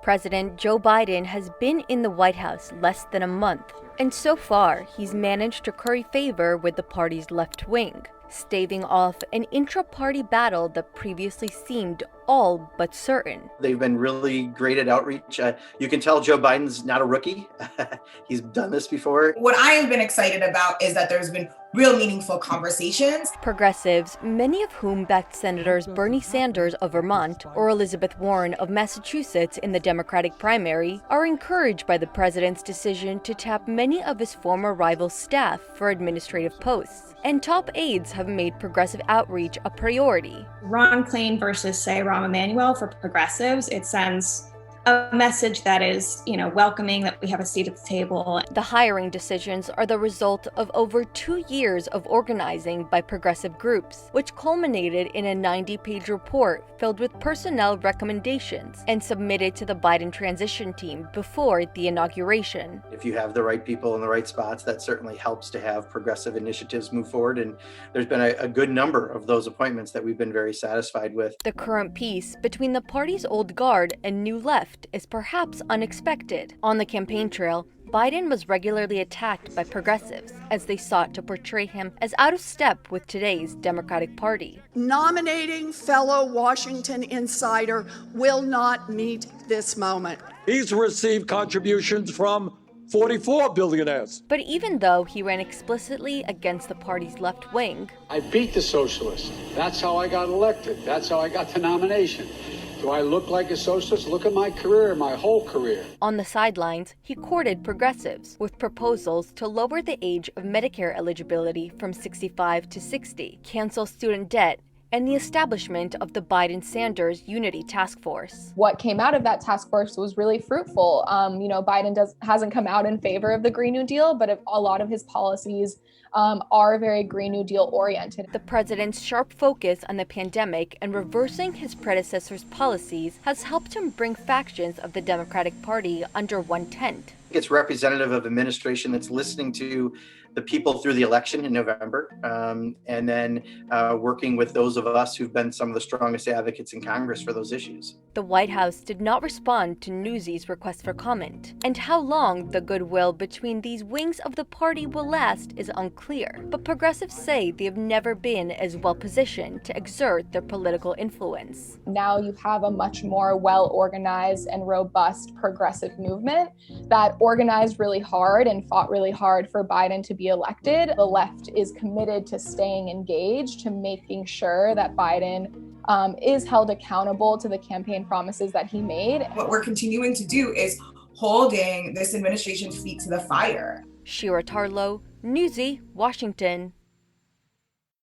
President Joe Biden has been in the White House less than a month, and so far he's managed to curry favor with the party's left wing, staving off an intra-party battle that previously seemed all but certain. They've been really great at outreach. You can tell Joe Biden's not a rookie. He's done this before. What I have been excited about is that there's been real meaningful conversations. Progressives, many of whom backed Senators Bernie Sanders of Vermont or Elizabeth Warren of Massachusetts in the Democratic primary, are encouraged by the president's decision to tap many of his former rivals' staff for administrative posts. And top aides have made progressive outreach a priority. Ron Klain versus, say, Rahm Emanuel for progressives, it sends a message that is, welcoming, that we have a seat at the table. The hiring decisions are the result of over 2 years of organizing by progressive groups, which culminated in a 90-page report filled with personnel recommendations and submitted to the Biden transition team before the inauguration. If you have the right people in the right spots, that certainly helps to have progressive initiatives move forward. And there's been a good number of those appointments that we've been very satisfied with. The current peace between the party's old guard and new left is perhaps unexpected. On the campaign trail, Biden was regularly attacked by progressives as they sought to portray him as out of step with today's Democratic Party. Nominating fellow Washington insider will not meet this moment. He's received contributions from 44 billionaires. But even though he ran explicitly against the party's left wing, I beat the socialists. That's how I got elected. That's how I got the nomination. Do I look like a socialist? Look at my career, my whole career. On the sidelines, he courted progressives with proposals to lower the age of Medicare eligibility from 65 to 60, cancel student debt, and the establishment of the Biden-Sanders Unity Task Force. What came out of that task force was really fruitful. Biden hasn't come out in favor of the Green New Deal, but a lot of his policies are very Green New Deal oriented. The president's sharp focus on the pandemic and reversing his predecessor's policies has helped him bring factions of the Democratic Party under one tent. It's representative of an administration that's listening to the people through the election in November, and then working with those of us who've been some of the strongest advocates in Congress for those issues. The White House did not respond to Newsy's request for comment, and how long the goodwill between these wings of the party will last is unclear. But progressives say they have never been as well positioned to exert their political influence. Now you have a much more well-organized and robust progressive movement that organized really hard and fought really hard for Biden to be elected. The left is committed to staying engaged, to making sure that Biden is held accountable to the campaign promises that he made. What we're continuing to do is holding this administration's feet to the fire. Shira Tarlow, Newsy, Washington.